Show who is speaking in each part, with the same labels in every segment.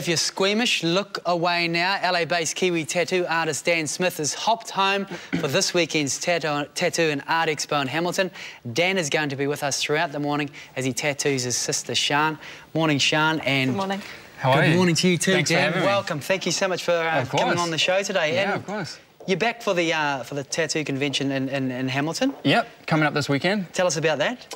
Speaker 1: if you're squeamish, look away now. LA-based Kiwi tattoo artist Dan Smith has hopped home for this weekend's Tattoo and Art Expo in Hamilton. Dan is going to be with us throughout the morning as he tattoos his sister, Sian. Morning, Sian. And
Speaker 2: good morning.
Speaker 1: How are you? Good morning to you too,
Speaker 3: Thanks
Speaker 1: Dan.
Speaker 3: for having me.
Speaker 1: Welcome. Thank you so much for coming on the show today.
Speaker 3: Yeah,
Speaker 1: and
Speaker 3: of course.
Speaker 1: You're back for the tattoo convention in Hamilton?
Speaker 3: Yep, coming up this weekend.
Speaker 1: Tell us about that.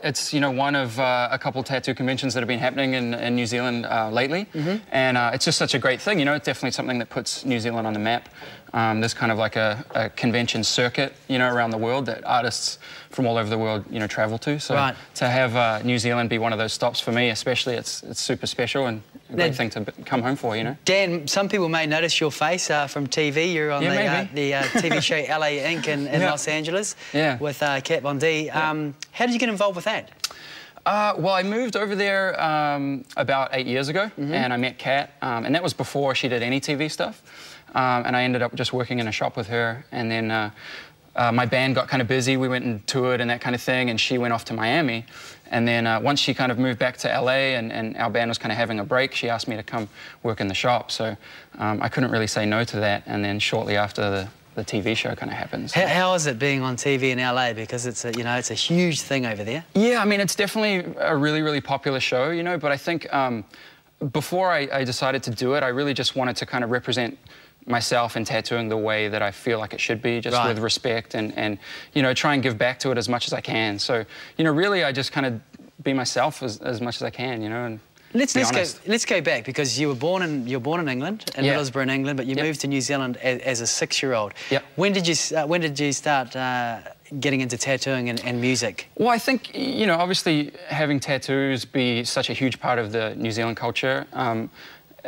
Speaker 3: It's one of a couple tattoo conventions that have been happening in New Zealand lately, and it's just such a great thing. It's definitely something that puts New Zealand on the map. There's kind of like a convention circuit, around the world that artists from all over the world, travel to. So to have New Zealand be one of those stops for me, especially, it's super special and a great thing to come home for,
Speaker 1: Dan, some people may notice your face from TV. You're on the TV show LA Inc. in Los Angeles with Kat Von D. How did you get involved with that?
Speaker 3: Well, I moved over there about 8 years ago, and I met Kat, and that was before she did any TV stuff. And I ended up just working in a shop with her, and then my band got kind of busy. We went and toured and that kind of thing, and she went off to Miami. And then once she kind of moved back to LA and our band was kind of having a break, she asked me to come work in the shop. So I couldn't really say no to that. And then shortly after the TV show kind of happened. So.
Speaker 1: How is it being on TV in LA? Because it's a, it's a huge thing over there.
Speaker 3: Yeah, I mean, it's definitely a really, really popular show, but I think before I decided to do it, I really just wanted to kind of represent myself in tattooing the way that I feel like it should be, just with respect and try and give back to it as much as I can. So, really I just kind of be myself as much as I can, and
Speaker 1: Let's go back, because you were born in England, in Middlesbrough in England, but you moved to New Zealand as a 6-year-old.
Speaker 3: Yep.
Speaker 1: When did you start getting into tattooing and music?
Speaker 3: Well, I think obviously having tattoos be such a huge part of the New Zealand culture,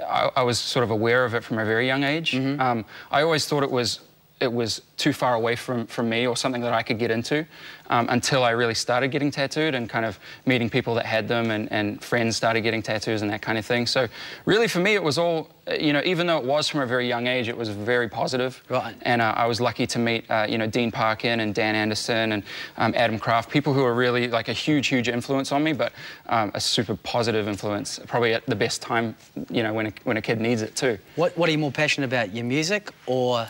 Speaker 3: I was sort of aware of it from a very young age. I always thought it was too far away from me, or something that I could get into, until I really started getting tattooed and kind of meeting people that had them, and friends started getting tattoos and that kind of thing. So really for me it was all, even though it was from a very young age, it was very positive.
Speaker 1: Right.
Speaker 3: And I was lucky to meet, Dean Parkin and Dan Anderson and Adam Kraft, people who are really like a huge influence on me, but a super positive influence, probably at the best time, when a kid needs it too. What
Speaker 1: are you more passionate about, your music or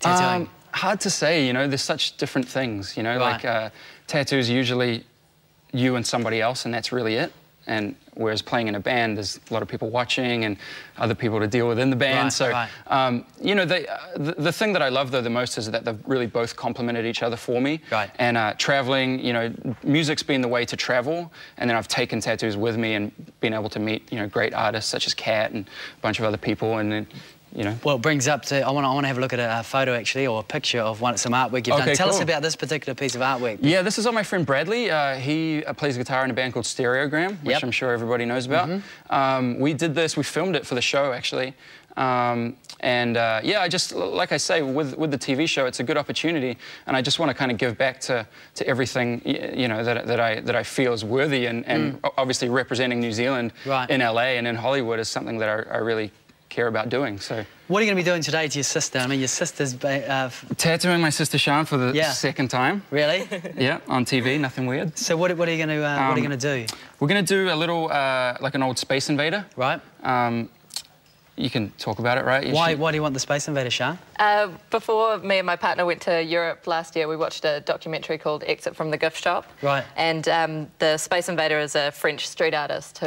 Speaker 1: tattooing?
Speaker 3: Hard to say, there's such different things, like tattoos usually you and somebody else, and that's really it. And whereas playing in a band, there's a lot of people watching and other people to deal with in the band. The thing that I love though the most is that they've really both complemented each other for me.
Speaker 1: Right.
Speaker 3: And traveling, music's been the way to travel, and then I've taken tattoos with me and been able to meet, great artists such as Kat and a bunch of other people, and then
Speaker 1: Well, it brings up to, I want to have a look at a photo actually, or a picture of some artwork you've done. Tell us about this particular piece of artwork.
Speaker 3: Yeah, this is on my friend Bradley. He plays guitar in a band called Stereogram, which I'm sure everybody knows about. We did this, we filmed it for the show actually. I just, like I say, with the TV show, it's a good opportunity, and I just want to kind of give back to everything, that I feel is worthy, and obviously representing New Zealand in LA and in Hollywood is something that I really care about doing. So
Speaker 1: what are you going to be doing today to your sister? I mean, your sister's
Speaker 3: tattooing my sister Sian for the second time.
Speaker 1: Really?
Speaker 3: Yeah, on TV, nothing weird.
Speaker 1: So what are you going to what are you going to do?
Speaker 3: We're going to do a little like an old Space Invader.
Speaker 1: Right.
Speaker 3: You can talk about it, right?
Speaker 1: Why do you want the Space Invader, Sian?
Speaker 2: Before me and my partner went to Europe last year, we watched a documentary called Exit from the Gift Shop.
Speaker 1: Right.
Speaker 2: And the Space Invader is a French street artist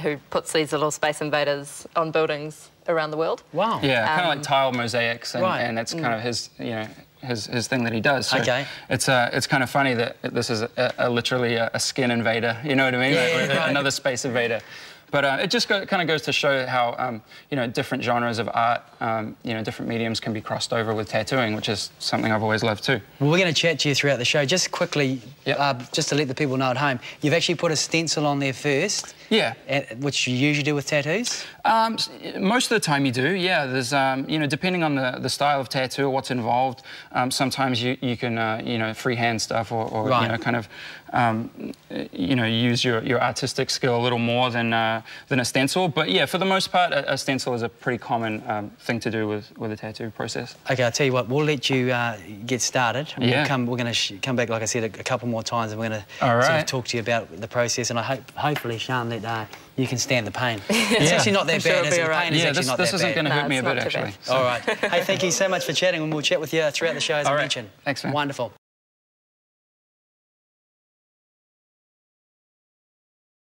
Speaker 2: who puts these little Space Invaders on buildings around the world.
Speaker 1: Wow.
Speaker 3: Yeah, kind of like tile mosaics, and that's kind of his, his thing that he does. So it's kind of funny that this is literally a skin invader, you know what I mean?
Speaker 1: Yeah,
Speaker 3: another space invader. But it just kind of goes to show how, different genres of art, different mediums can be crossed over with tattooing, which is something I've always loved too.
Speaker 1: Well, we're going to chat to you throughout the show. Just quickly, just to let the people know at home, you've actually put a stencil on there first.
Speaker 3: Yeah.
Speaker 1: Which you usually do with tattoos?
Speaker 3: Most of the time you do, yeah. There's, depending on the style of tattoo or what's involved, sometimes you can, freehand stuff or kind of, use your artistic skill a little more than a stencil. But yeah, for the most part, a stencil is a pretty common thing to do with the tattoo process.
Speaker 1: Okay, I'll tell you what, we'll let you get started.
Speaker 3: Yeah.
Speaker 1: We're going to come back, like I said, a couple more more times, and we're going to
Speaker 3: All
Speaker 1: sort
Speaker 3: right.
Speaker 1: of talk to you about the process. And I hope, hopefully, Sian, that you can stand the pain.
Speaker 3: Yeah.
Speaker 1: It's actually not that
Speaker 2: I'm sure
Speaker 1: bad,
Speaker 2: it'll
Speaker 1: is
Speaker 2: be
Speaker 1: it? The
Speaker 2: all right.
Speaker 1: pain is
Speaker 3: Yeah,
Speaker 1: actually not
Speaker 3: this
Speaker 1: that
Speaker 3: isn't
Speaker 1: bad.
Speaker 3: going to hurt
Speaker 2: No,
Speaker 3: me a
Speaker 2: it's
Speaker 3: bit,
Speaker 2: not too
Speaker 3: actually.
Speaker 2: bad.
Speaker 3: So.
Speaker 1: All right. Hey, thank you so much for chatting, and we'll chat with you throughout the show, as I
Speaker 3: All right.
Speaker 1: mentioned.
Speaker 3: Thanks, man.
Speaker 1: Wonderful.